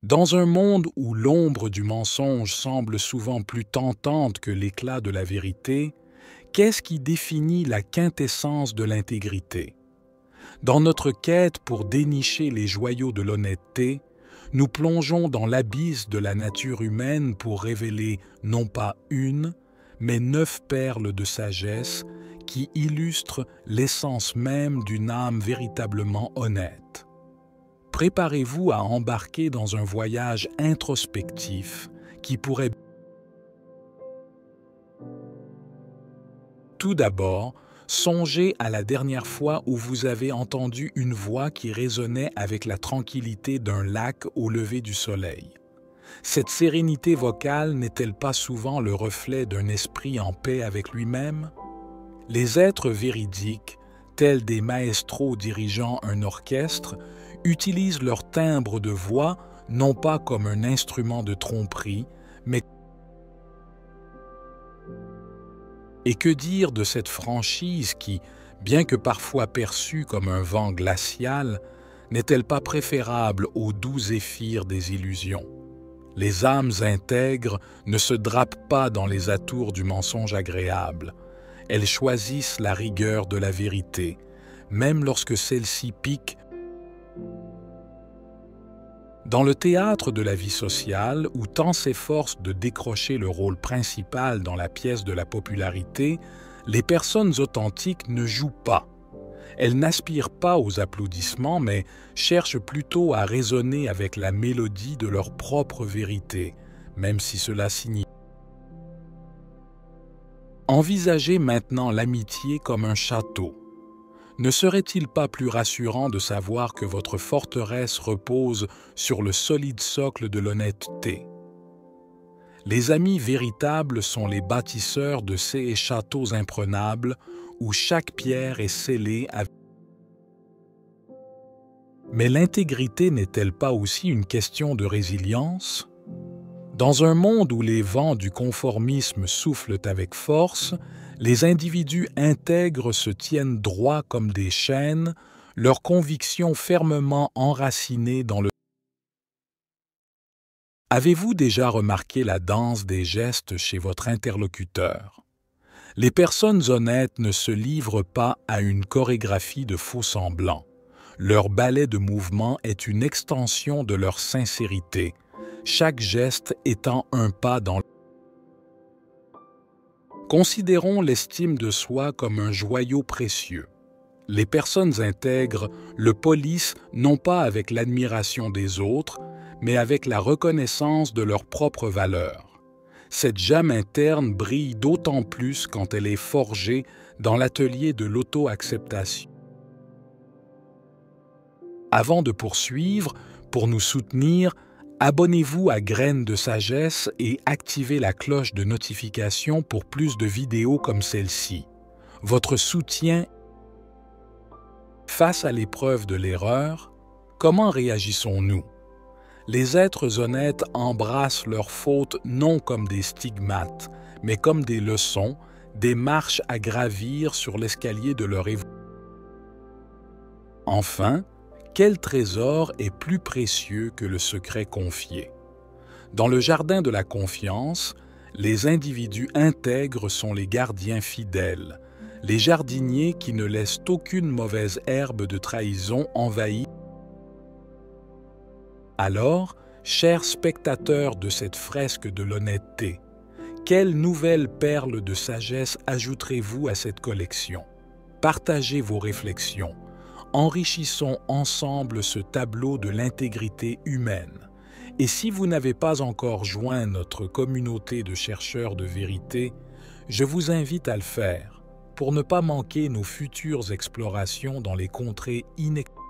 Dans un monde où l'ombre du mensonge semble souvent plus tentante que l'éclat de la vérité, qu'est-ce qui définit la quintessence de l'intégrité? Dans notre quête pour dénicher les joyaux de l'honnêteté, nous plongeons dans l'abysse de la nature humaine pour révéler non pas une, mais 9 perles de sagesse qui illustrent l'essence même d'une âme véritablement honnête. Préparez-vous à embarquer dans un voyage introspectif qui pourrait... Tout d'abord, songez à la dernière fois où vous avez entendu une voix qui résonnait avec la tranquillité d'un lac au lever du soleil. Cette sérénité vocale n'est-elle pas souvent le reflet d'un esprit en paix avec lui-même? Les êtres véridiques, tels des maestros dirigeant un orchestre, utilisent leur timbre de voix non pas comme un instrument de tromperie, mais... Et que dire de cette franchise qui, bien que parfois perçue comme un vent glacial, n'est-elle pas préférable aux doux zéphyrs des illusions? Les âmes intègres ne se drapent pas dans les atours du mensonge agréable. Elles choisissent la rigueur de la vérité, même lorsque celle-ci pique. Dans le théâtre de la vie sociale, où tant s'efforce de décrocher le rôle principal dans la pièce de la popularité, les personnes authentiques ne jouent pas. Elles n'aspirent pas aux applaudissements, mais cherchent plutôt à résonner avec la mélodie de leur propre vérité, même si cela signifie. Envisagez maintenant l'amitié comme un château. Ne serait-il pas plus rassurant de savoir que votre forteresse repose sur le solide socle de l'honnêteté? Les amis véritables sont les bâtisseurs de ces châteaux imprenables où chaque pierre est scellée avec... Mais l'intégrité n'est-elle pas aussi une question de résilience? Dans un monde où les vents du conformisme soufflent avec force, les individus intègres se tiennent droits comme des chênes, leurs convictions fermement enracinées dans le... Avez-vous déjà remarqué la danse des gestes chez votre interlocuteur? Les personnes honnêtes ne se livrent pas à une chorégraphie de faux-semblants. Leur ballet de mouvement est une extension de leur sincérité, chaque geste étant un pas dans... Considérons l'estime de soi comme un joyau précieux. Les personnes intègres le polissent non pas avec l'admiration des autres, mais avec la reconnaissance de leur propre valeur. Cette jamme interne brille d'autant plus quand elle est forgée dans l'atelier de l'auto-acceptation. Avant de poursuivre, pour nous soutenir, abonnez-vous à Graines de Sagesse et activez la cloche de notification pour plus de vidéos comme celle-ci. Votre soutien face à l'épreuve de l'erreur, comment réagissons-nous? Les êtres honnêtes embrassent leurs fautes non comme des stigmates, mais comme des leçons, des marches à gravir sur l'escalier de leur évolution. Enfin, quel trésor est plus précieux que le secret confié? Dans le jardin de la confiance, les individus intègres sont les gardiens fidèles, les jardiniers qui ne laissent aucune mauvaise herbe de trahison envahir. Alors, chers spectateurs de cette fresque de l'honnêteté, quelle nouvelle perle de sagesse ajouterez-vous à cette collection? Partagez vos réflexions. Enrichissons ensemble ce tableau de l'intégrité humaine. Et si vous n'avez pas encore joint notre communauté de chercheurs de vérité, je vous invite à le faire pour ne pas manquer nos futures explorations dans les contrées inexplorables.